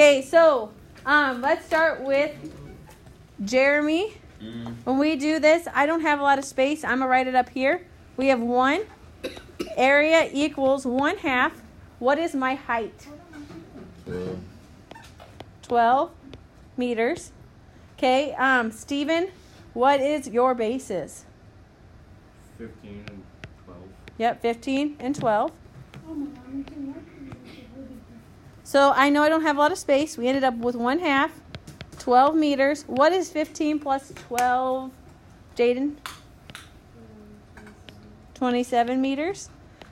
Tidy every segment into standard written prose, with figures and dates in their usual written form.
Okay, so let's start with Jeremy. When we do this, I don't have a lot of space. I'm going to write it up here. We have 1 area equals 1/2. What is my height? 12 meters. Okay, Stephen, what is your bases? 15 and 12. Yep, 15 and 12. So I know I don't have a lot of space. We ended up with 1/2, 12 meters. What is 15 plus 12, Jaden? 27 meters.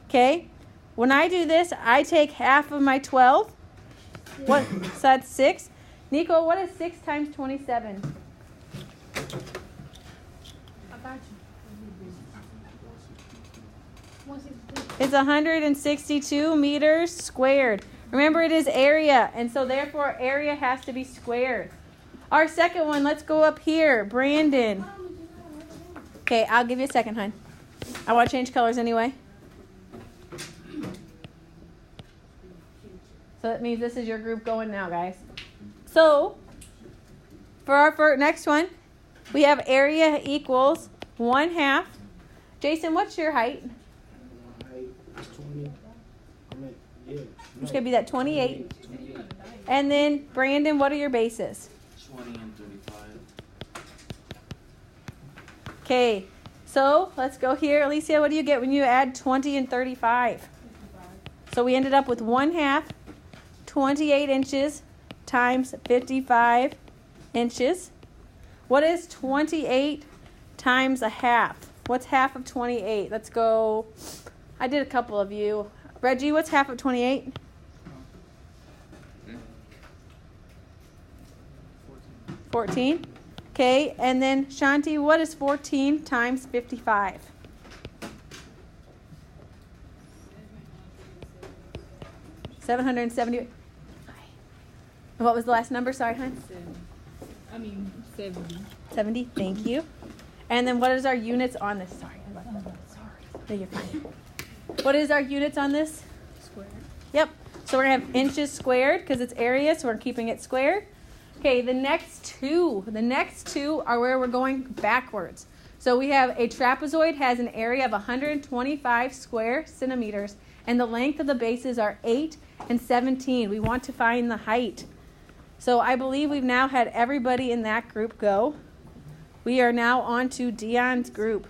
Okay. When I do this, I take half of my 12. What? So that's 6. Nico, what is 6 times 27? It's 162 meters squared. Remember, it is area, and so therefore area has to be squared. Our second one, let's go up here. Brandon. Okay, I'll give you a second, hon. I want to change colors anyway. So that means this is your group going now, guys. So, for our next one, we have area equals 1/2. Jason, what's your height? Height 20. It's going to be that 28. And then, Brandon, what are your bases? 20 and 35. Okay, so let's go here. Alicia, what do you get when you add 20 and 35? So we ended up with 1/2, 28 inches times 55 inches. What is 28 times 1/2? What's half of 28? Let's go. I did a couple of you. Reggie, what's half of 28? 14. Okay, and then Shanti, what is 14 times 55? 770. What was the last number? Sorry, hon. 70. 70. Thank you. And then what is our units on this? Sorry. No, you're fine. What is our units on this? Square. Yep. So we're going to have inches squared because it's area, so we're keeping it squared. Okay, the next two are where we're going backwards. So we have a trapezoid has an area of 125 square centimeters, and the length of the bases are 8 and 17. We want to find the height. So I believe we've now had everybody in that group go. We are now on to Dion's group.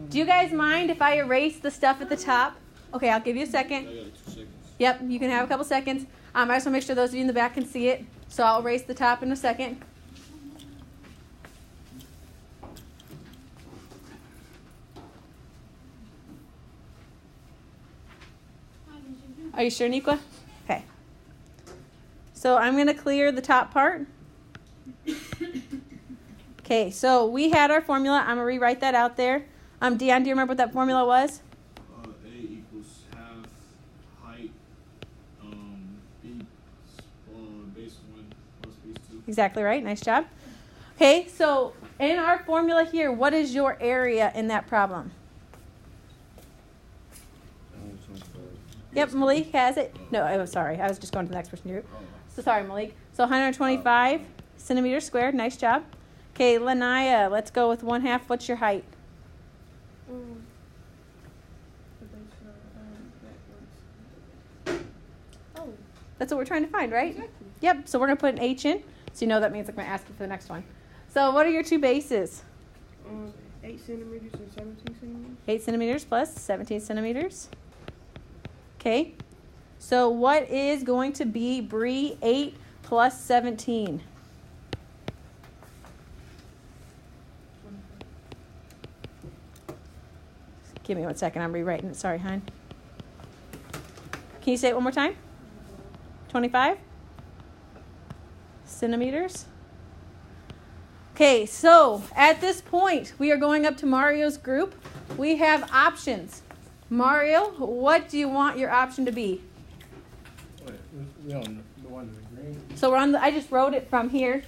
Do you guys mind if I erase the stuff at the top? Okay, I'll give you a second. I got 2 seconds. Yep, you can have a couple seconds. I just want to make sure those of you in the back can see it. So I'll erase the top in a second. Are you sure, Niqua? Okay. So I'm going to clear the top part. Okay, so we had our formula. I'm going to rewrite that out there. Dion, do you remember what that formula was? A equals half height, base 1 plus base 2. Exactly right. Nice job. Okay, so in our formula here, what is your area in that problem? Yep, Malik has it. No, I'm sorry. I was just going to the next person group. So sorry, Malik. So 125 centimeters squared. Nice job. Okay, Lanaya, let's go with 1/2. What's your height? That's what we're trying to find, right? Exactly. Yep, so we're going to put an H in. So you know that means I'm going to ask you for the next one. So what are your two bases? 8 centimeters and 17 centimeters. 8 centimeters plus 17 centimeters. Okay. So what is going to be Bree 8 plus 17? Give me 1 second. I'm rewriting it. Sorry, hon. Can you say it one more time? 25 centimeters. Okay, so at this point, we are going up to Mario's group. We have options. Mario, what do you want your option to be? Wait, we on the one in the green? So we're on I just wrote it from here.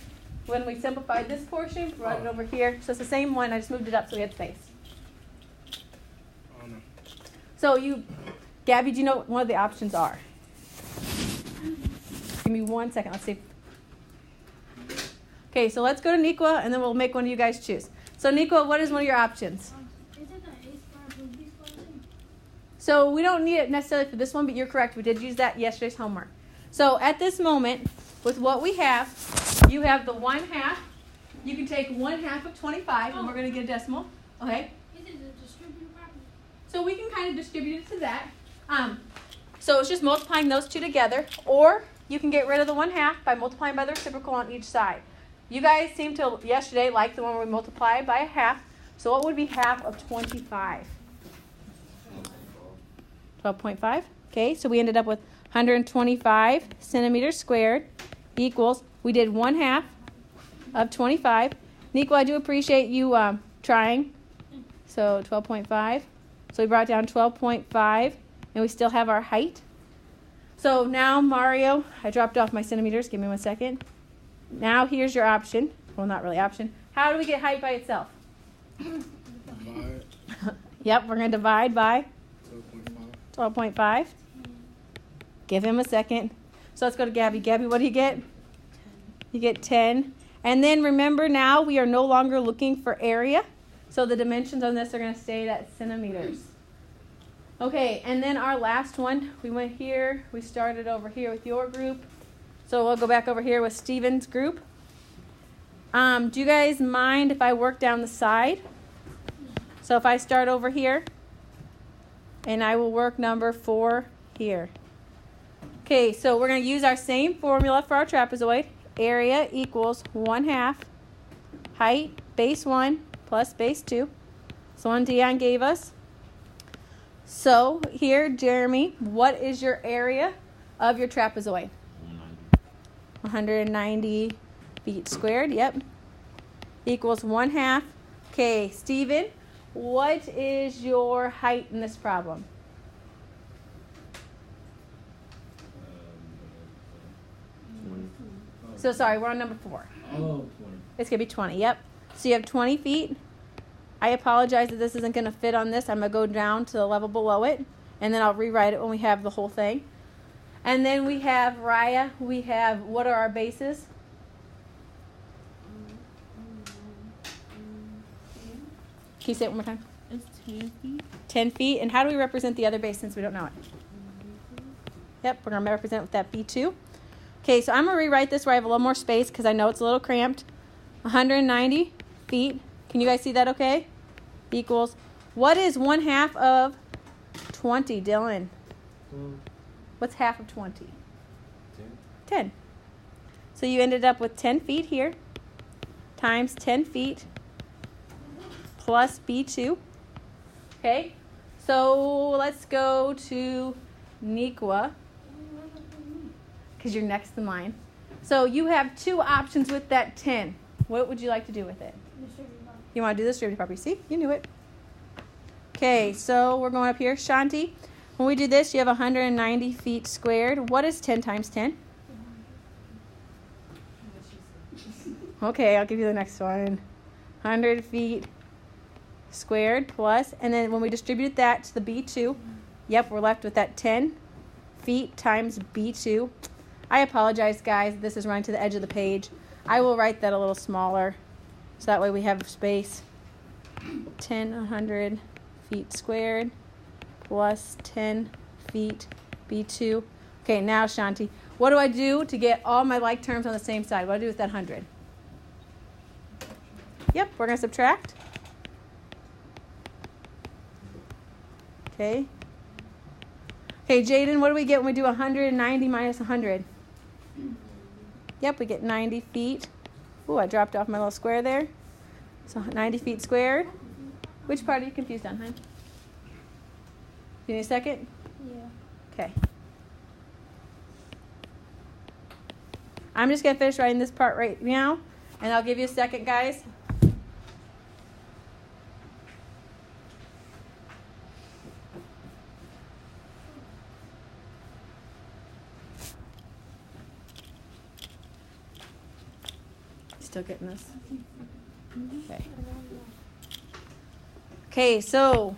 When we simplified this portion, brought it over here. So it's the same one. I just moved it up so we had space. Oh, no. So Gabby, do you know what one of the options are? Give me 1 second. Let's see. Okay, so let's go to Niqua, and then we'll make one of you guys choose. So Niqua, what is one of your options? Is it the A square plus B square thing? So we don't need it necessarily for this one, but you're correct. We did use that yesterday's homework. So at this moment, with what we have, you have the 1/2. You can take 1/2 of 25, and we're going to get a decimal. Okay? Is it the distributive property? So we can kind of distribute it to that. So it's just multiplying those two together, or you can get rid of the 1/2 by multiplying by the reciprocal on each side. You guys seemed to yesterday like the one where we multiplied by 1/2. So what would be 1/2 of 25? 12.5. Okay, so we ended up with 125 centimeters squared equals, we did 1/2 of 25. Nico, I do appreciate you trying. So 12.5. So we brought down 12.5, and we still have our height. So now, Mario, I dropped off my centimeters. Give me 1 second. Now here's your option. Well, not really option. How do we get height by itself? Divide Yep, we're going to divide by 12.5. 12.5. Give him a second. So let's go to Gabby. Gabby, what do you get? 10. You get 10. And then remember, now we are no longer looking for area. So the dimensions on this are going to stay at centimeters. Okay, and then our last one, we went here. We started over here with your group. So we'll go back over here with Steven's group. Do you guys mind if I work down the side? So if I start over here, and I will work number 4 here. Okay, so we're going to use our same formula for our trapezoid. Area equals 1/2 height, base 1 plus base 2. So one Dion gave us. So here, Jeremy, what is your area of your trapezoid? 190 feet squared, yep. Equals 1/2. Okay, Steven, what is your height in this problem? So sorry, we're on number 4. Oh, 20. It's going to be 20, yep. So you have 20 feet. I apologize that this isn't going to fit on this. I'm going to go down to the level below it, and then I'll rewrite it when we have the whole thing. And then we have Raya. We have, what are our bases? Can you say it one more time? It's 10 feet. 10 feet. And how do we represent the other base since we don't know it? Yep, we're going to represent it with that B2. Okay, so I'm going to rewrite this where I have a little more space because I know it's a little cramped. 190 feet. Can you guys see that okay? Equals, what is 1/2 of 20, Dylan? What's 1/2 of 20? 10. So you ended up with 10 feet here times 10 feet plus B2. Okay, so let's go to Niqua because you're next in line. So you have 2 options with that 10. What would you like to do with it? You want to do the distributive property? See, you knew it. Okay, so we're going up here. Shanti, when we do this, you have 190 feet squared. What is 10 times 10? Okay, I'll give you the next one. 100 feet squared plus, and then when we distribute that to the B2, yep, we're left with that 10 feet times B2. I apologize, guys. This is running to the edge of the page. I will write that a little smaller, so that way we have space. 100 feet squared plus 10 feet B2. Okay, now, Shanti, what do I do to get all my like terms on the same side? What do I do with that 100? Yep, we're going to subtract. Okay. Okay, Jaden, what do we get when we do 190 minus 100? Yep, we get 90 feet. Ooh, I dropped off my little square there. So 90 feet squared. Which part are you confused on, hon? You need a second? Yeah. Okay. I'm just going to finish writing this part right now, and I'll give you a second, guys. Still getting this? Okay. Okay, so,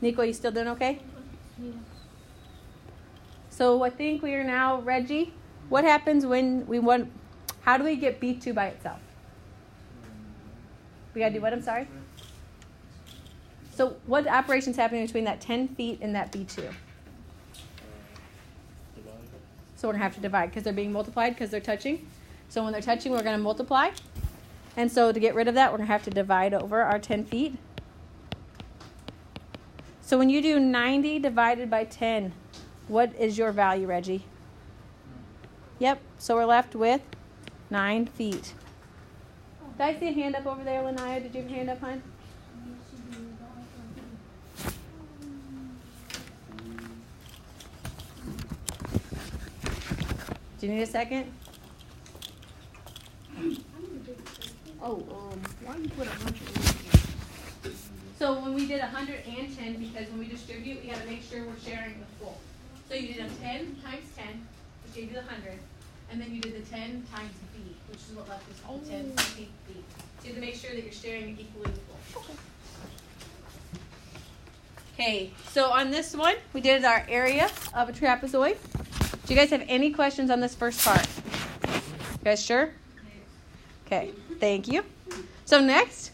Nico, you still doing okay? Yeah. So I think we are now, Reggie, what happens when we want, how do we get B2 by itself? We got to do what, I'm sorry? So what operation's happening between that 10 feet and that B2? Divide. So we're going to have to divide because they're being multiplied because they're touching. So when they're touching, we're going to multiply. And so to get rid of that, we're going to have to divide over our 10 feet. So when you do 90 divided by 10, what is your value, Reggie? Yep, so we're left with 9 feet. Did I see a hand up over there, Lanaya? Did you have a hand up, hon? Do you need a second? Oh, why you put 100? So when we did 110, because when we distribute, we got to make sure we're sharing the full. So you did a 10 times 10, which gave you the 100, and then you did the 10 times B, which is what left us with the 10 B. So you have to make sure that you're sharing it equally full. Okay, so on this one, we did our area of a trapezoid. Do you guys have any questions on this first part? You guys sure? Okay, thank you. So next,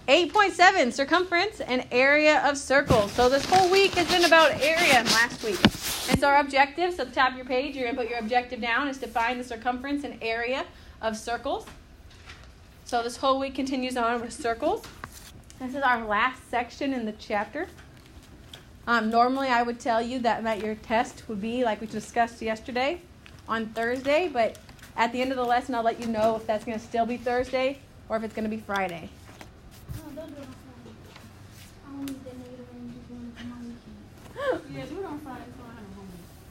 8.7, circumference and area of circles. So this whole week has been about area and last week. And so our objectives, at the top of your page, you're going to put your objective down, is to find the circumference and area of circles. So this whole week continues on with circles. This is our last section in the chapter. Normally I would tell you that your test would be, like we discussed yesterday, on Thursday, but at the end of the lesson I'll let you know if that's going to still be Thursday or if it's going to be Friday. No, don't do it on Friday. I don't need that negative energy going into my weekend. Yeah, do it on Friday before I have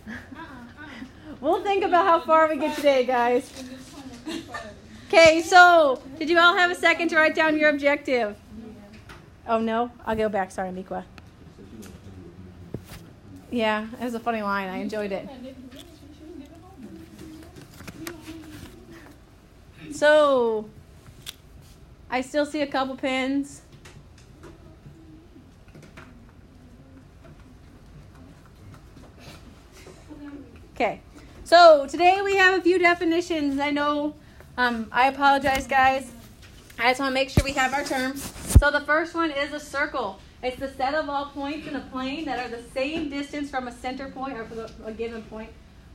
homework. We'll think about how far we get today, guys. And this homework on Friday. Okay, so did you all have a second to write down your objective? Oh, no? I'll go back. Sorry, Mikwa. Yeah, it was a funny line. I enjoyed it. So, I still see a couple pins. Okay, so today we have a few definitions. I know, I apologize, guys. I just want to make sure we have our terms. So the first one is a circle. It's the set of all points in a plane that are the same distance from a center point or from a given point.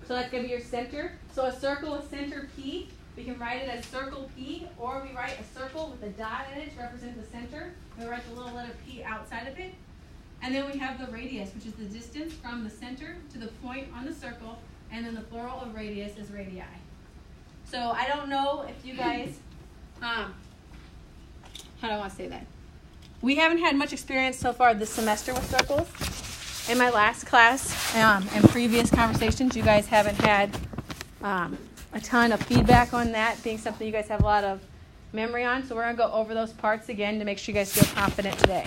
So that's going to be your center. So a circle with center P, we can write it as circle P, or we write a circle with a dot in it to represent the center. We write the little letter P outside of it. And then we have the radius, which is the distance from the center to the point on the circle. And then the plural of radius is radii. So I don't know if you guys, how do I want to say that? We haven't had much experience so far this semester with circles. In my last class and previous conversations, you guys haven't had a ton of feedback on that being something you guys have a lot of memory on. So we're going to go over those parts again to make sure you guys feel confident today.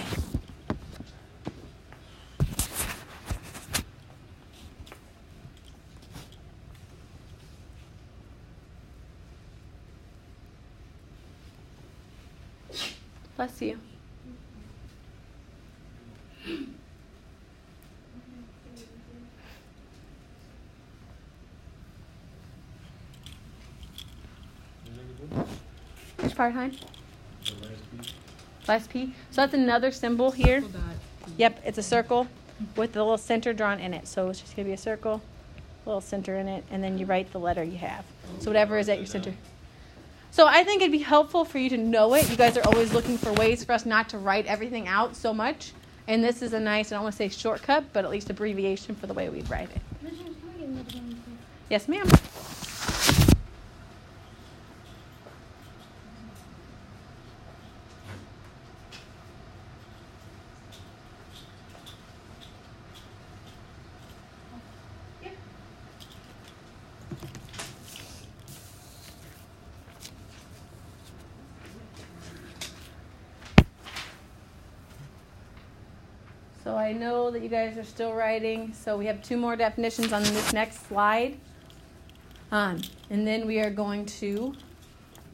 Bless you. Which part, hon? The last piece. Last P. So that's another symbol here. Yep, it's a circle with the little center drawn in it. So it's just going to be a circle, little center in it, and then you write the letter you have. So whatever is at your center. So I think it'd be helpful for you to know it. You guys are always looking for ways for us not to write everything out so much. And this is a nice, I don't want to say shortcut, but at least abbreviation for the way we write it. Miss James, can I get another one, please? Yes, ma'am. So I know that you guys are still writing, so we have 2 more definitions on this next slide. And then we are going to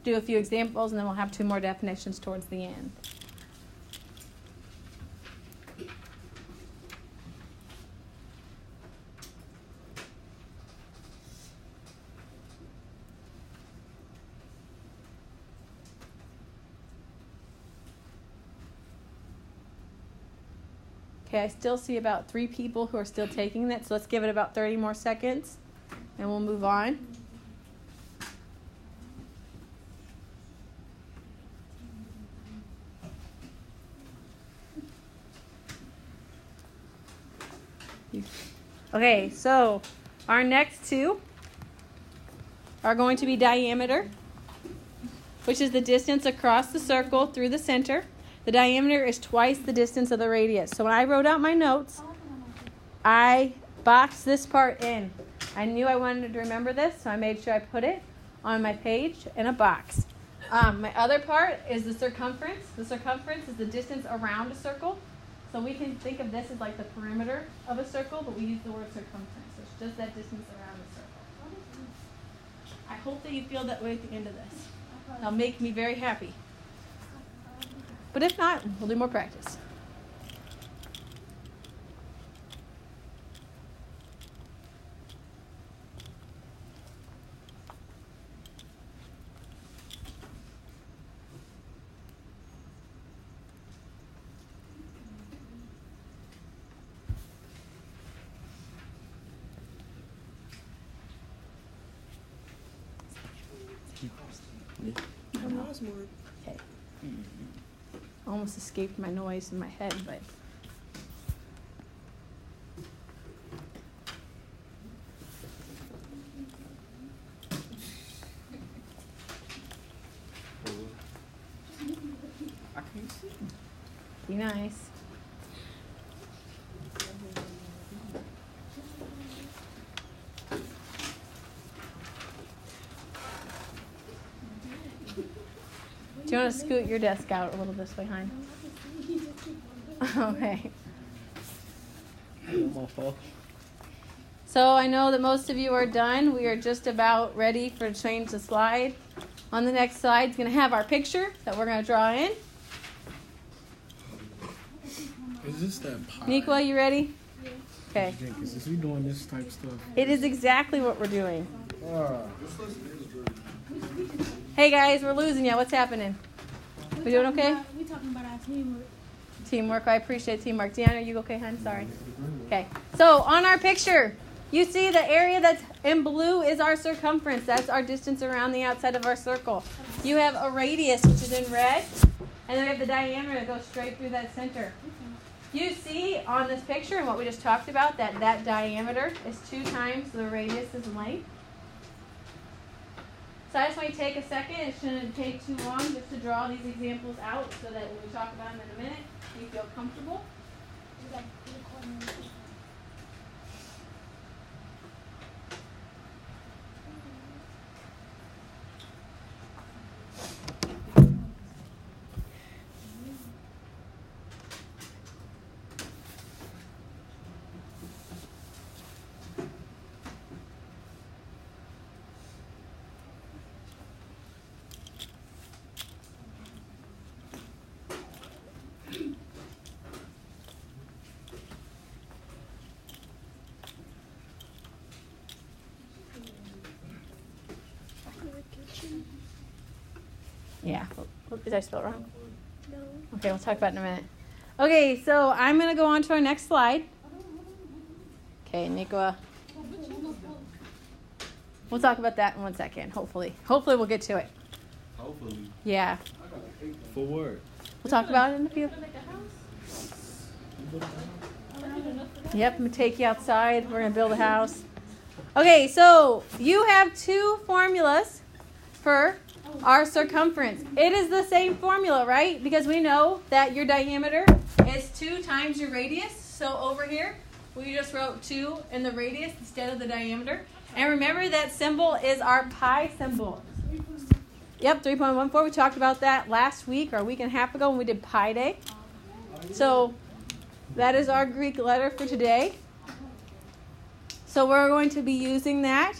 do a few examples, and then we'll have 2 more definitions towards the end. Okay, I still see about 3 people who are still taking that, so let's give it about 30 more seconds, and we'll move on. Okay, so our next 2 are going to be diameter, which is the distance across the circle through the center. The diameter is twice the distance of the radius. So when I wrote out my notes, I boxed this part in. I knew I wanted to remember this, so I made sure I put it on my page in a box. My other part is the circumference. The circumference is the distance around a circle. So we can think of this as like the perimeter of a circle, but we use the word circumference. So it's just that distance around the circle. I hope that you feel that way at the end of this. That'll make me very happy. But if not, we'll do more practice. Okay. Almost escaped my noise in my head, but I can't see. be nice. Do you want to scoot your desk out a little this way, hon? Okay. So I know that most of you are done. We are just about ready for change the slide. On the next slide is going to have our picture that we're going to draw in. Is this that pie? Nicola, you ready? Okay. Is we doing this type of stuff? It is exactly what we're doing. Ah. Hey guys, we're losing you. What's happening? We doing okay? We talking about our teamwork. Teamwork. I appreciate teamwork. Deanna, are you okay, hon? Sorry. Okay. So on our picture, you see the area that's in blue is our circumference. That's our distance around the outside of our circle. You have a radius, which is in red, and then we have the diameter that goes straight through that center. You see on this picture and what we just talked about that diameter is 2 times the radius's length. So I just want you to take a second. It shouldn't take too long just to draw these examples out so that when we talk about them in a minute, you feel comfortable. Yeah. Did I spell it wrong? No. Okay, we'll talk about it in a minute. Okay, so I'm going to go on to our next slide. Okay, Nicola. We'll talk about that in 1 second, hopefully. Hopefully we'll get to it. Hopefully. Yeah. For what? We'll talk about it in a few. Yep, I'm going to take you outside. We're going to build a house. Okay, so you have 2 formulas for our circumference. It is the same formula, right? Because we know that your diameter is 2 times your radius. So over here, we just wrote 2 in the radius instead of the diameter. And remember that symbol is our pi symbol. Yep, 3.14. We talked about that last week or a week and a half ago when we did Pi Day. So that is our Greek letter for today. So we're going to be using that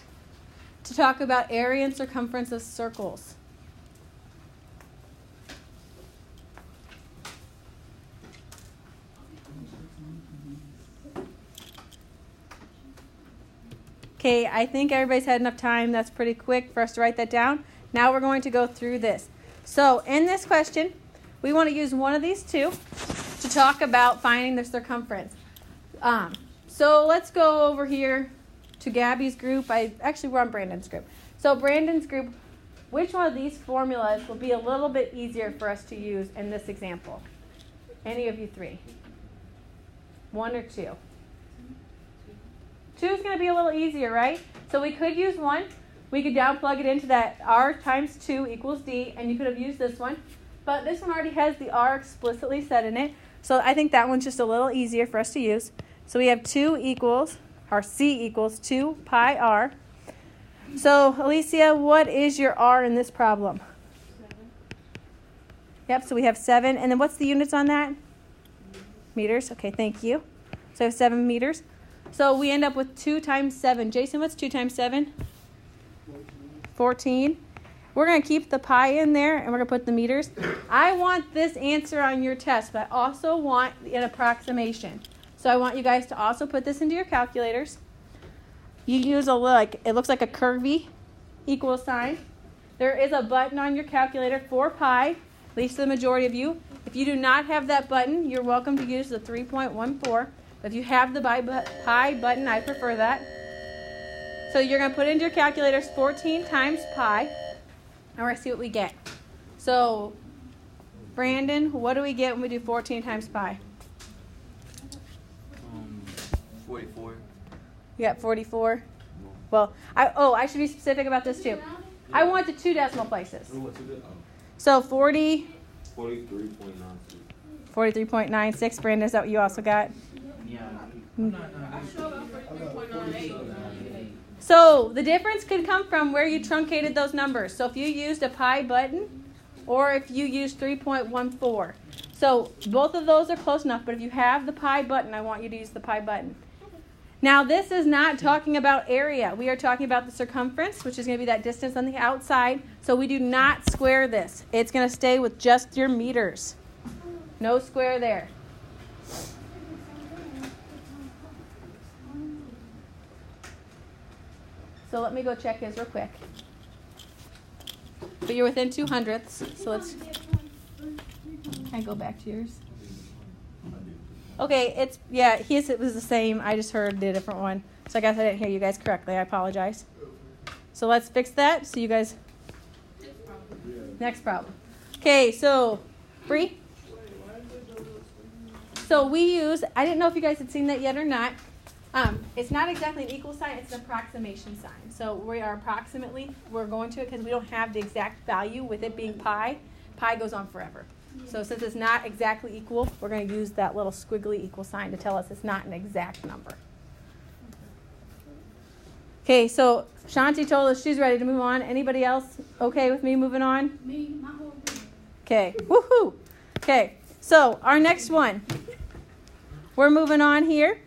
to talk about area and circumference of circles. Okay, I think everybody's had enough time. That's pretty quick for us to write that down. Now we're going to go through this. So in this question, we want to use one of these 2. to talk about finding the circumference. So let's go over here to Gabby's group. We're on Brandon's group. So Brandon's group, which one of these formulas will be a little bit easier for us to use in this example? Any of you three? 1 or 2? 2 is going to be a little easier, right? So we could use 1. We could down plug it into that r times 2 equals d, and you could have used this one. But this one already has the r explicitly set in it. So I think that one's just a little easier for us to use. So we have 2 equals, or c equals 2 pi r. So Alicia, what is your r in this problem? 7. Yep, so we have 7. And then what's the units on that? Meters. Okay, thank you. So I have 7 meters. So we end up with 2 times 7. Jason, what's 2 times 7? 14. We're going to keep the pi in there, and we're going to put the meters. I want this answer on your test, but I also want an approximation. So I want you guys to also put this into your calculators. You use it looks like a curvy equal sign. There is a button on your calculator for pi, at least the majority of you. If you do not have that button, you're welcome to use the 3.14. But if you have the pi button, I prefer that. So you're going to put into your calculators 14 times pi, and we're going to see what we get. So, Brandon, what do we get when we do 14 times pi? 44. You got 44? Well, I should be specific about this too. I want the 2 decimal places. So 40. 43.96. 43.96. Brandon, is that what you also got? Yeah. So the difference could come from where you truncated those numbers. So if you used a pi button or if you used 3.14. So both of those are close enough, but if you have the pi button, I want you to use the pi button. Now this is not talking about area. We are talking about the circumference, which is going to be that distance on the outside. So we do not square this. It's going to stay with just your meters. No square there. So let me go check his real quick. But you're within 200ths, so let's... Can I go back to yours? Okay, his it was the same. I just heard the different one. So I guess I didn't hear you guys correctly. I apologize. So let's fix that. So you guys... Next problem. Okay, so, Bree? So we use... I didn't know if you guys had seen that yet or not. It's not exactly an equal sign, it's an approximation sign. So we're going to it because we don't have the exact value with it being pi. Pi goes on forever. So since it's not exactly equal, we're going to use that little squiggly equal sign to tell us it's not an exact number. Okay, so Shanti told us she's ready to move on. Anybody else okay with me moving on? Me, my whole group. Okay, woohoo! Okay, so our next one. We're moving on here.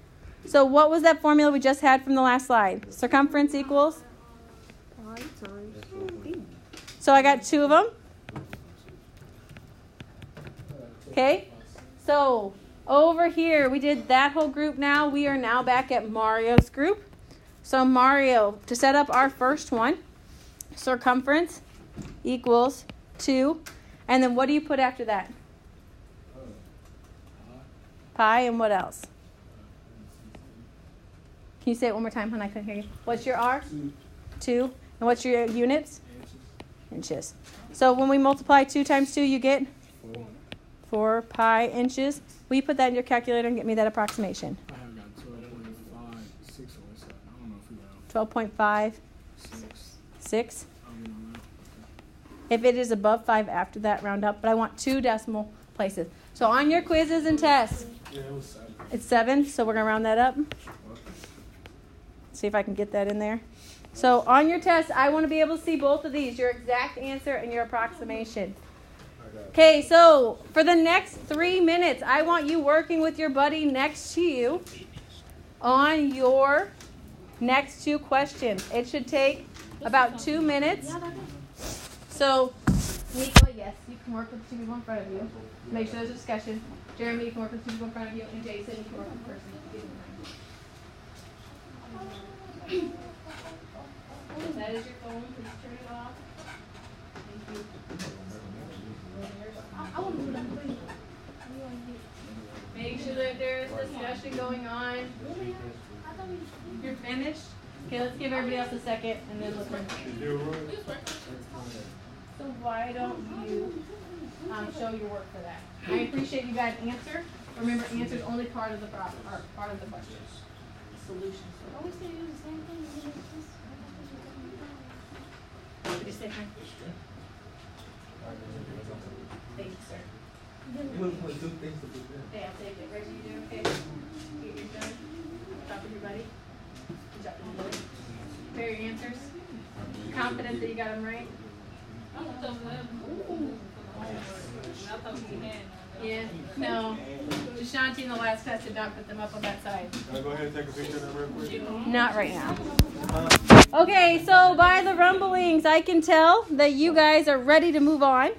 So what was that formula we just had from the last slide? Circumference equals? So I got 2 of them. Okay. So over here, we did that whole group now. We are now back at Mario's group. So Mario, to set up our first one, circumference equals 2. And then what do you put after that? Pi and what else? Can you say it one more time, hon? I couldn't hear you. What's your R? 2. And what's your units? Inches. So when we multiply 2 times 2, you get 4 pi inches. Will you put that in your calculator and get me that approximation? I have got 12.5, 6 or 7. I don't know if you got 12.5. 6. If it is above 5 after that, round up. But I want 2 decimal places. So on your quizzes and tests, it's 7. So we're going to round that up. See if I can get that in there. So on your test, I want to be able to see both of these, your exact answer and your approximation. Okay, so for the next 3 minutes, I want you working with your buddy next to you on your next 2 questions. It should take about 2 minutes. So, Nico, yes, you can work with 2 people in front of you. Make sure there's a discussion. Jeremy, you can work with 2 people in front of you. And Jason, you can work with the person. That is your phone. Please turn it off. Thank you. I want to do that for you. discussion going on. You're finished? Okay, let's give everybody else a second and then let's run. So why don't you show your work for that? I appreciate you guys answer. Remember, answer is only part of the problem, or part of the question. Solution. Are we still using the same thing? What did you say, Frank? Thank you, sir. Hey, I'll take it. Reggie, you doing okay? Get yours done? Talk with your buddy? Good job, everybody. Prepare your answers. Confident that you got them right? Yeah, no. Jashanti in the last test did not put them up on that side. Can I go ahead and take a picture of that real quick? Not right now. Okay, so by the rumblings, I can tell that you guys are ready to move on.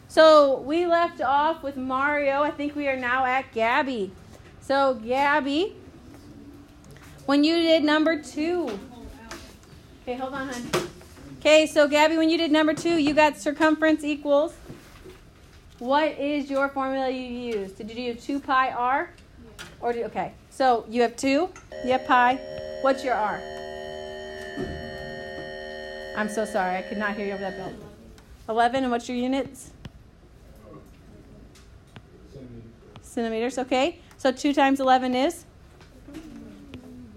So we left off with Mario. I think we are now at Gabby. So Gabby, when you did number 2. Okay, hold on, hon. Okay, so Gabby, when you did number 2, you got circumference equals. What is your formula you used? Did you do 2 pi r? Or okay, so you have 2, you have pi. What's your r? I'm so sorry, I could not hear you over that bell. 11, and what's your units? Centimeters, okay. So 2 times 11 is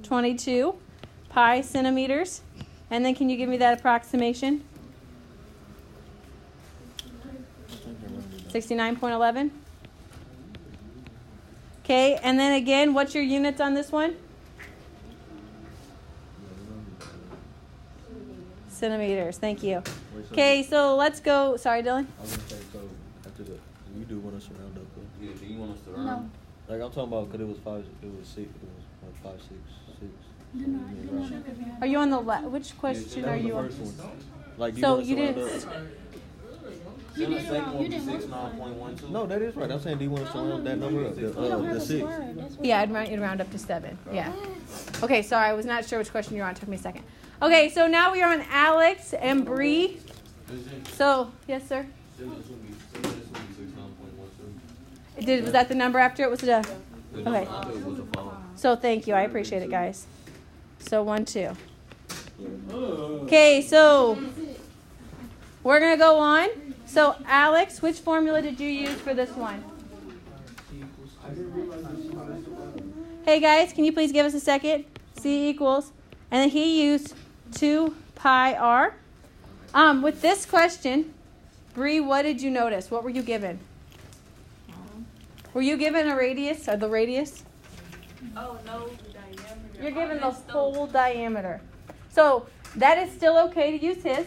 22 pi centimeters. And then can you give me that approximation? 69.11. Okay, and then again, what's your units on this one? Centimeters, thank you. Okay, so let's go. Sorry, Dylan? I was gonna say, so after the, you do want us to round up, though? Yeah, do you want us to run? No. Like, I'm talking about, because it was 5, it was 6, it was like 5, 6, 6. Are you on the left? Which question That are was the you on? first one. Like, do So want us you to round didn't. up? You Then the did second wrong. one You be did wrong. 69.12. No, that is right. I'm saying, do you want us to round that number up? The 6. Yeah, you'd round up to 7. Yeah. Okay, sorry, I was not sure which question you're on. It took me a second. Okay, so now we are on Alex and Bree. So, yes, sir? Was that the number after it? Was it a? Okay. So thank you. I appreciate it, guys. So 1, 2. Okay, so we're going to go on. So, Alex, which formula did you use for this one? Hey, guys, can you please give us a second? C equals. And then he used 2 pi r. With this question, Bree, what did you notice? What were you given? Were you given a radius or the radius? Oh, no, the diameter. You're given the whole diameter. So that is still okay to use his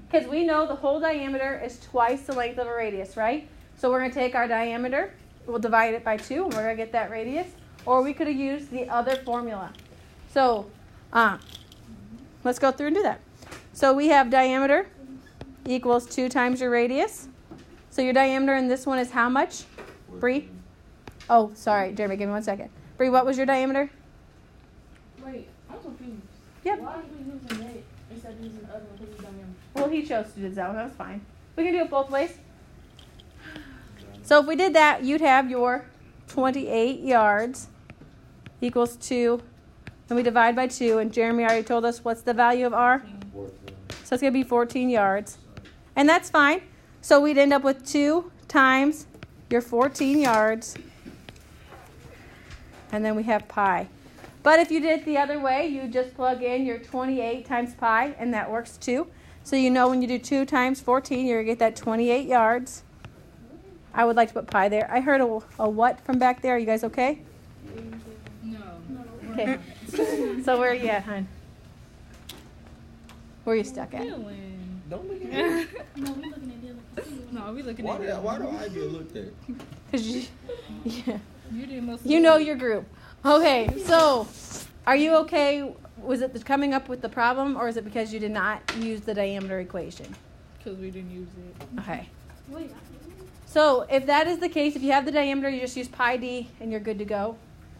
because we know the whole diameter is twice the length of a radius, right? So we're going to take our diameter, we'll divide it by 2, and we're going to get that radius. Or we could have used the other formula. So let's go through and do that. So we have diameter equals 2 times your radius. So your diameter in this one is how much, Bree? Oh, sorry, Jeremy, give me 1 second. Bree, what was your diameter? Wait, I'm confused. Yep. Why are we using that instead of using the other one because we diameter? Well, he chose to do that one. That was fine. We can do it both ways. So if we did that, you'd have your 28 yards equals 2. And we divide by 2. And Jeremy already told us what's the value of R? So it's going to be 14 yards. And that's fine. So we'd end up with 2 times your 14 yards. And then we have pi. But if you did it the other way, you just plug in your 28 times pi, and that works too. So you know when you do 2 times 14, you're going to get that 28 yards. I would like to put pi there. I heard a what from back there. Are you guys okay? No. Okay. So where are you at, hon? Where are you stuck at? Don't look at me. No, we looking at Dylan. No, we looking Why at do, it. why do I get looked at? Because yeah. You did most. You know your group. Okay, so are you okay? Was it coming up with the problem, or is it because you did not use the diameter equation? Because we didn't use it. Okay. Wait. So if that is the case, if you have the diameter, you just use pi d, and you're good to go.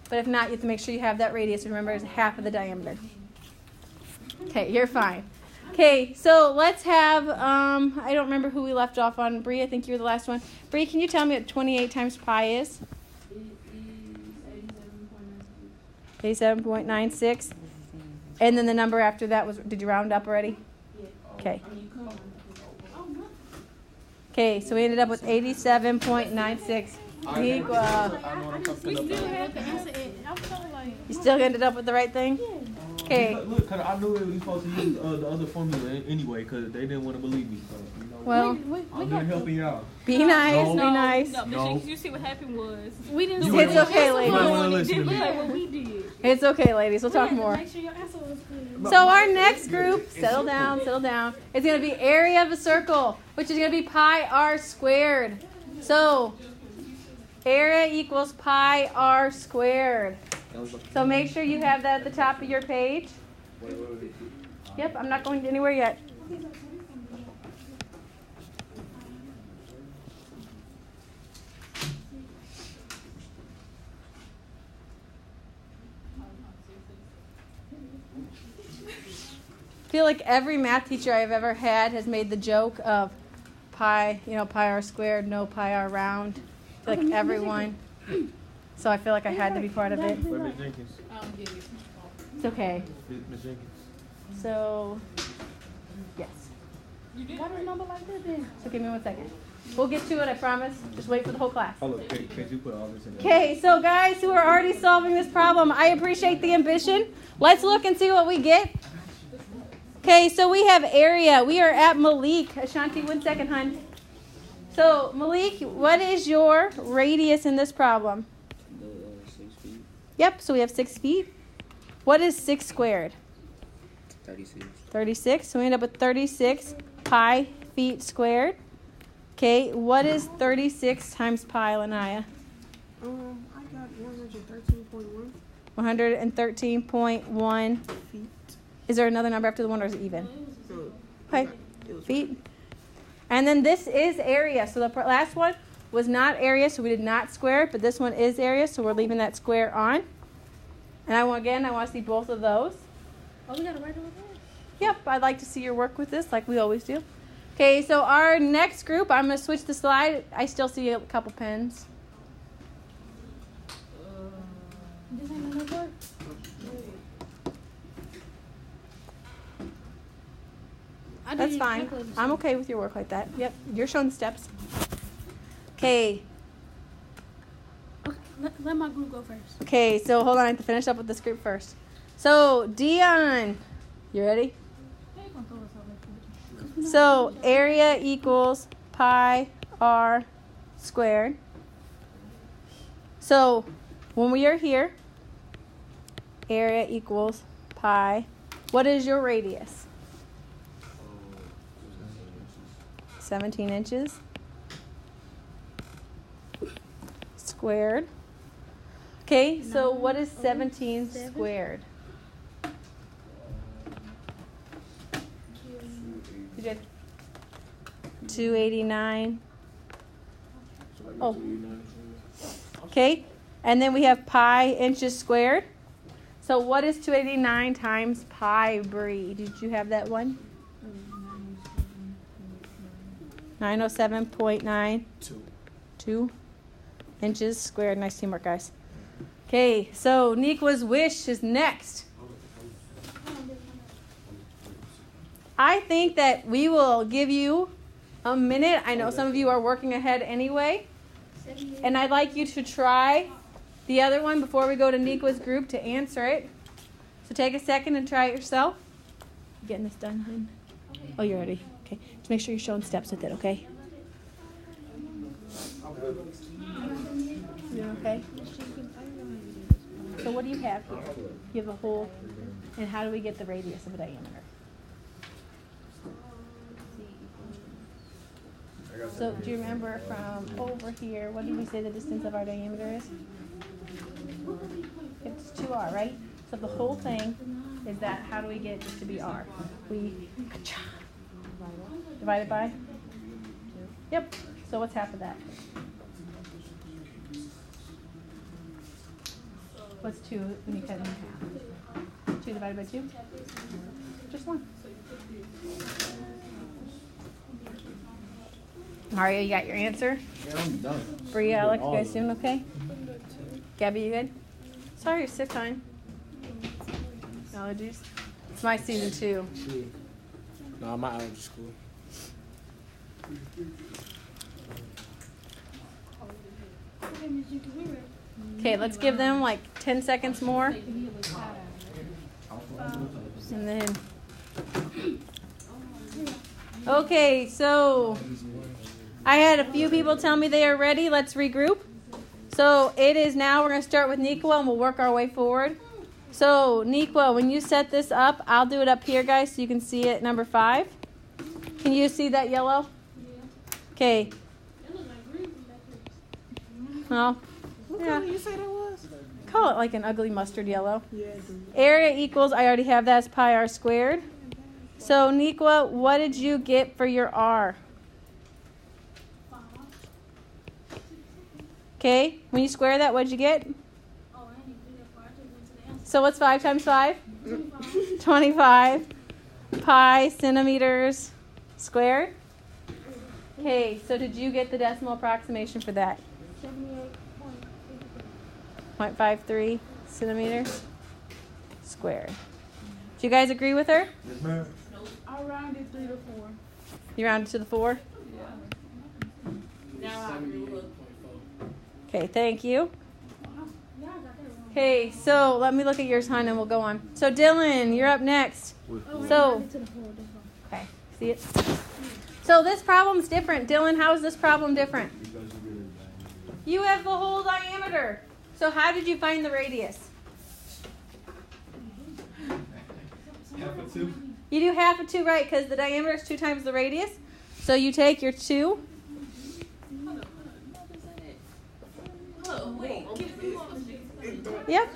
But if not, you have to make sure you have that radius. Remember, it's half of the diameter. Okay, you're fine. Okay, so let's have, I don't remember who we left off on. Bree, I think you were the last one. Bree, can you tell me what 28 times pi is? It is 87.97. 87.96. And then the number after that was, did you round up already? Okay. Okay, so we ended up with 87.96 equal. You still ended up with the right thing? Okay. Look, cause I knew we were supposed to use the other formula anyway, cause they didn't want to believe me. So, you know, Well, I'm just helping you out. be nice, No. be nice. No, you see what happened was We didn't You say It's wouldn't- okay, you ladies. wouldn't wanna listen to look me. like what we did. It's okay, ladies. We'll talk more. Make sure your answer was clear. So our next group, settle down, it's going to be area of a circle, which is going to be pi r squared. So area equals pi r squared. So make sure you have that at the top of your page. Yep, I'm not going anywhere yet. I feel like every math teacher I've ever had has made the joke of pi, pi r squared, no pi r round. I feel like everyone. So I feel like I had to be part of it. Wait, Miss Jenkins. It's okay. Miss Jenkins. So, yes. Why do a number like that then? So give me 1 second. We'll get to it, I promise. Just wait for the whole class. Oh, look, can you put all this in there? Okay, so guys who are already solving this problem, I appreciate the ambition. Let's look and see what we get. Okay, so we have area. We are at Malik. Ashanti, 1 second, hon. So, Malik, what is your radius in this problem? 6 feet. Yep, so we have 6 feet. What is 6 squared? 36. 36. So we end up with 36 pi feet squared. Okay, what is 36 times pi, Lanaya? I got 113.1 113.1. feet. Is there another number after the 1 or is it even? No, Okay, it was feet. And then this is area. So the last one was not area, so we did not square it, but this one is area, so we're leaving that square on. And I want to see both of those. Oh, we got to write it with that? Yep, I'd like to see your work with this like we always do. Okay, so our next group, I'm going to switch the slide. I still see a couple pens. This ain't no work. That's fine. I'm okay with your work like that. Yep, you're showing the steps. Okay. Okay, let my group go first. Okay, so hold on. I have to finish up with this group first. So, Dion, you ready? So, area equals pi r squared. So, when we are here, area equals pi. What is your radius? 17 inches squared. Okay, so what is 17 squared? You did 289. Oh. Okay, and then we have pi inches squared. So what is 289 times pi, Bree? Did you have that one? 907.92 inches squared. Nice teamwork, guys. Okay, so Nikwa's wish is next. I think that we will give you a minute. I know some of you are working ahead anyway. And I'd like you to try the other one before we go to Nikwa's group to answer it. So take a second and try it yourself. You getting this done, hon? Oh, you're ready. Okay. Just make sure you're showing steps with it, okay? You're okay? So what do you have here? You have a hole. And how do we get the radius of a diameter? So do you remember from over here, what did we say the distance of our diameter is? It's 2r, right? So the whole thing is that, how do we get it just to be r? We divide it by? Yep. So what's half of that? What's 2 when you cut it in half? 2 divided by 2? Just 1. Mario, you got your answer? Yeah, I'm done. Bria, Alex, you guys doing okay? Gabby, you good? Sorry, you're sick, hon. Allergies? It's my season 2. No, I'm out of school. Okay, let's give them like 10 seconds more. And then. Okay, so I had a few people tell me they are ready. Let's regroup. So it is now, we're going to start with Nikwa and we'll work our way forward. So Nikwa, when you set this up, I'll do it up here, guys, so you can see it, number 5. Can you see that yellow? Okay. Well, What yeah. color you say that was? Call it like an ugly mustard yellow. Yeah. Area equals, I already have that, as pi r squared. So Nikwa, what did you get for your r? Okay, when you square that, what did you get? So what's 5 times 5? 25 pi centimeters squared. Okay, so did you get the decimal approximation for that? 0.53 centimeters squared. Do you guys agree with her? Yes, ma'am. I rounded 3 to 4. You rounded to the 4? Now I agree with her. Okay, thank you. Okay, so let me look at yours, hon, and we'll go on. So Dylan, you're up next. So, okay, see it? So this problem's different. Dylan, how is this problem different? You have the whole diameter. So how did you find the radius? Half of 2. You do half of 2, right? Because the diameter is 2 times the radius. So you take your 2. Yep.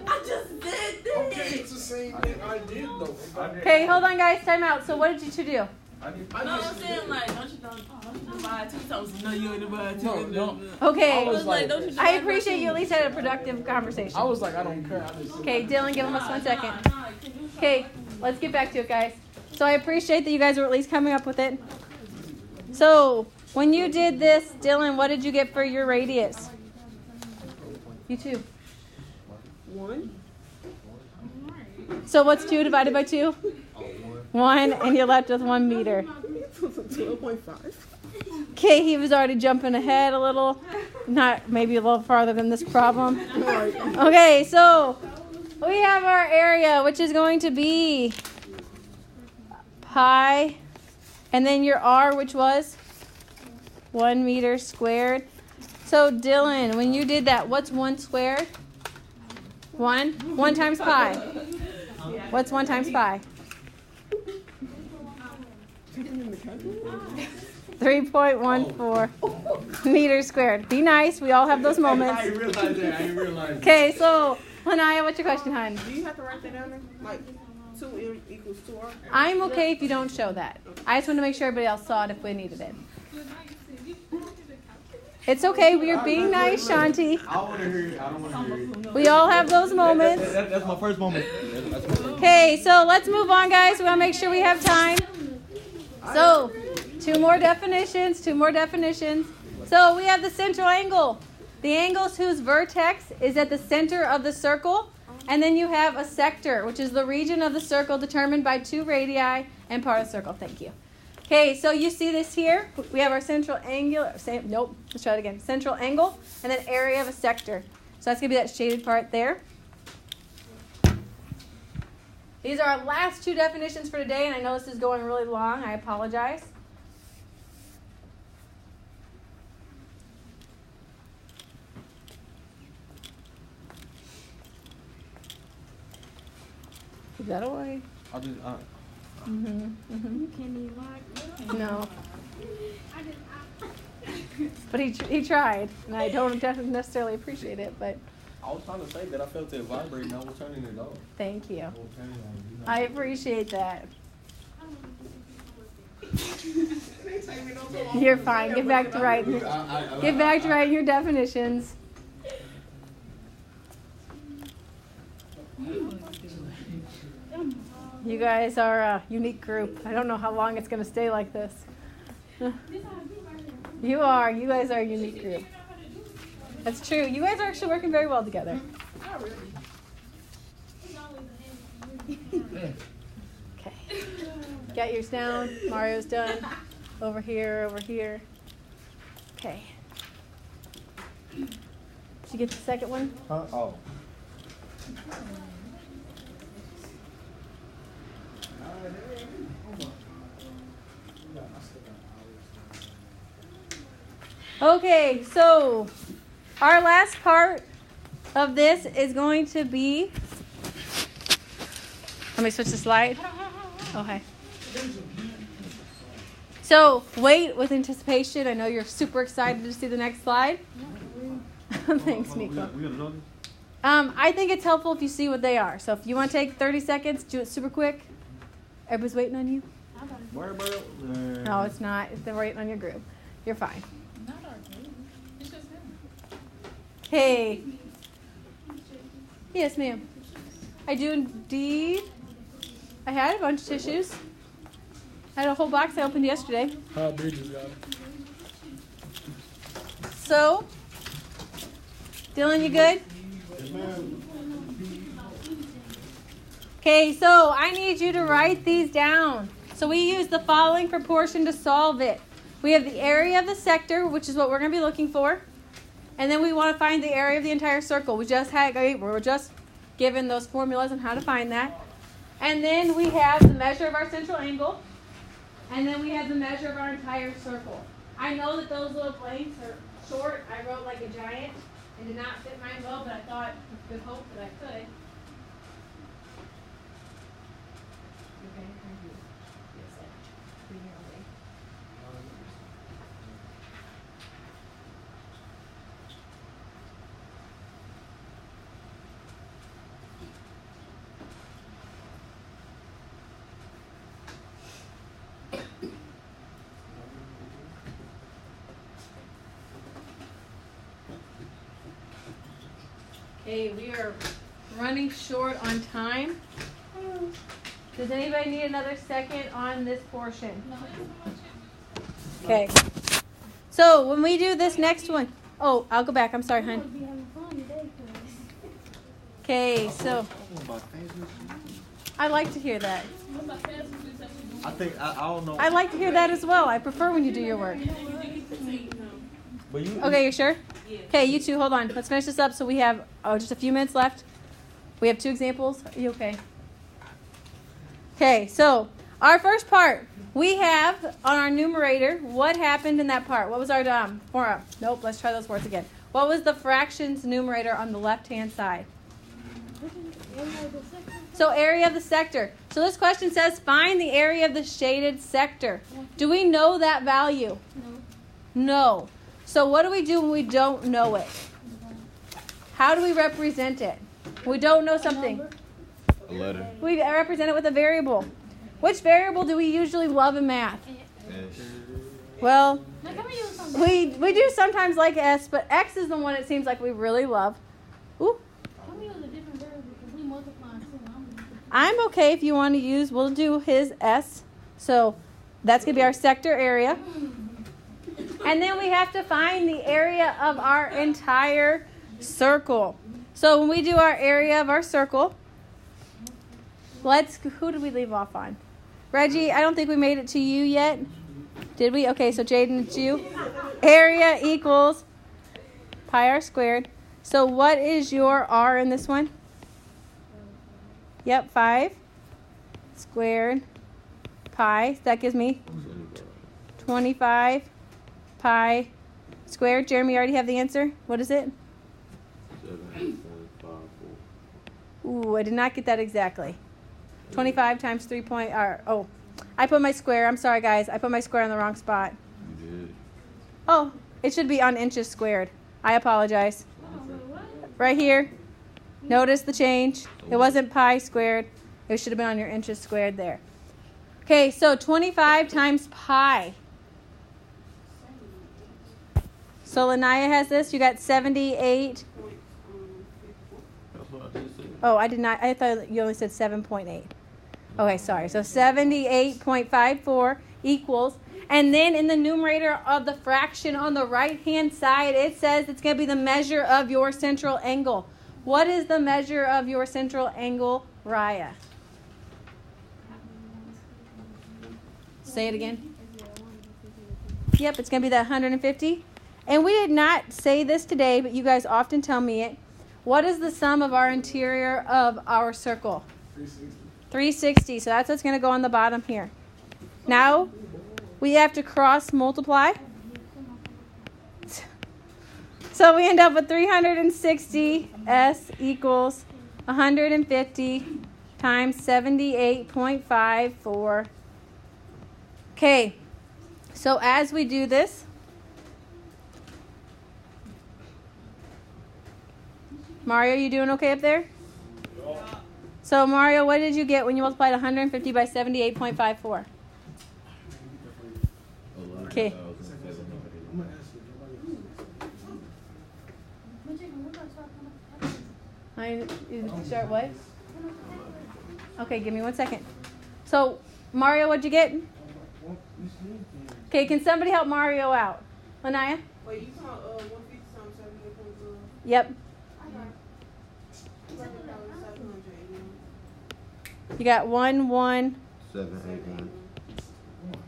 I just did this. Okay, it's the same thing I did though. Okay, hold on, guys. Time out. So what did you two do? No, I'm saying like, don't you divide 2 times? No, you ain't divide 2. No. Okay. I was like, don't you I appreciate you at least had a productive conversation. I was like, I don't care. I just. Okay, Dylan, give him us 1 second. Okay, let's get back to it, guys. So I appreciate that you guys were at least coming up with it. So when you did this, Dylan, what did you get for your radius? You too. 1. So what's 2 divided by 2? 1, and you're left with 1 meter. 12.5. Okay, he was already jumping ahead a little. Not maybe a little farther than this problem. Okay, so we have our area, which is going to be pi, and then your r, which was 1 meter squared. So Dylan, when you did that, what's 1 squared? 1? 1 times pi. What's 1 times pi? 3.14 meters squared. Be nice. We all have those moments. I didn't realize that. I didn't realize that. Okay, so Lanaya, what's your question, hon? Do you have to write that down there? Like 2 equals 2R? I'm okay if you don't show that. I just want to make sure everybody else saw it if we needed it. It's okay. We are being nice, Shanti. I want to hear it. I don't want to hear it. We all have those moments. That's my first moment. Okay, so let's move on, guys. We want to make sure we have time. So, 2 more definitions. So we have the central angle. The angles whose vertex is at the center of the circle. And then you have a sector, which is the region of the circle determined by 2 radii and part of the circle. Thank you. Okay, so you see this here. We have our central angle. Let's try it again. Central angle and then area of a sector. So that's going to be that shaded part there. These are our last 2 definitions for today, and I know this is going really long. I apologize. Is that away? I just, You can't even like. No. But he tried, and I don't necessarily appreciate it, but I was trying to say that I felt it vibrating. I was turning it off. thank you. I appreciate that. You're fine. Get back to writing. Get back to writing your definitions. You guys are a unique group. I don't know how long it's going to stay like this. You are. You guys are a unique group. That's true. You guys are actually working very well together. Okay. Got yours down. Mario's done. Over here, over here. Okay. Did you get the second one? Huh? Oh. Okay, so our last part of this is going to be. Let me switch the slide. Okay. So wait with anticipation. I know you're super excited to see the next slide. Thanks, Miko. I think it's helpful if you see what they are. So if you want to take 30 seconds, do it super quick. Everybody's waiting on you. No, it's not. They're waiting on your group. You're fine. Hey. Yes, ma'am. I do indeed. I had a bunch of tissues. I had a whole box I opened yesterday. How big is that? So, Dylan, you good? Okay, so I need you to write these down. So we use the following proportion to solve it. We have the area of the sector, which is what we're going to be looking for. And then we want to find the area of the entire circle. We're just given those formulas on how to find that. And then we have the measure of our central angle. And then we have the measure of our entire circle. I know that those little blanks are short. I wrote like a giant and did not fit mine well, but I thought with good hope that I could. Okay, we are running short on time. Does anybody need another second on this portion? Okay. So when we do this next one, oh, I'll go back. I'm sorry, hon. Okay, so I like to hear that. I don't know. I like to hear that as well. I prefer when you do your work. But you, Okay, you sure? Okay, you two, hold on. Let's finish this up so we have just a few minutes left. We have 2 examples. Are you okay? Okay, so our first part, we have on our numerator, what happened in that part? What was our formula? Nope, let's try those words again. What was the fractions numerator on the left-hand side? So area of the sector. So this question says, find the area of the shaded sector. Do we know that value? No. So what do we do when we don't know it? How do we represent it? We don't know something. A letter. We represent it with a variable. Which variable do we usually love in math? Well, we do sometimes like S, but X is the one it seems like we really love. Ooh. I'm okay if you want to use, we'll do his S. So that's going to be our sector area. And then we have to find the area of our entire circle. So when we do our area of our circle, who did we leave off on? Reggie, I don't think we made it to you yet. Did we? Okay, so Jaden, it's you. Area equals pi r squared. So what is your r in this one? Yep, 5 squared pi. That gives me 25 pi squared. Jeremy, you already have the answer. What is it? 7.54. Ooh, I did not get that exactly. 25 times 3 I put my square. I'm sorry, guys. I put my square in the wrong spot. You did. Oh, it should be on inches squared. I apologize. Right here. Notice the change. It wasn't pi squared. It should have been on your inches squared there. Okay, so 25 times pi. So Lanaya has this. You got 78. That's what I just said. Oh, I did not. I thought you only said 7.8. Okay, sorry. So 78.54 equals. And then in the numerator of the fraction on the right-hand side, it says it's going to be the measure of your central angle. What is the measure of your central angle, Raya? Say it again. Yep, it's going to be that 150. And we did not say this today, but you guys often tell me it. What is the sum of our interior of our circle? 360. So that's what's going to go on the bottom here. Now, we have to cross multiply. So we end up with 360 S equals 150 times 78.54. Okay, so as we do this, Mario, you doing okay up there? So Mario, what did you get when you multiplied 150 by 78.54? Okay. You start what? Okay, give me 1 second. So, Mario, what'd you get? Okay, can somebody help Mario out? Lanaya? Wait, you talking 150 times 78.4? Yep. You got 781.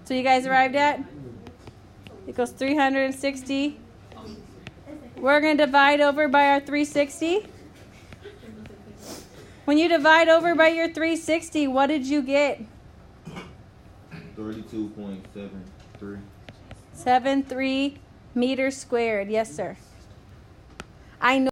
So you guys arrived at? It goes 360. We're going to divide over by our 360. When you divide over by your 360, what did you get? 32.73. 73 meters squared. Yes, sir. I know.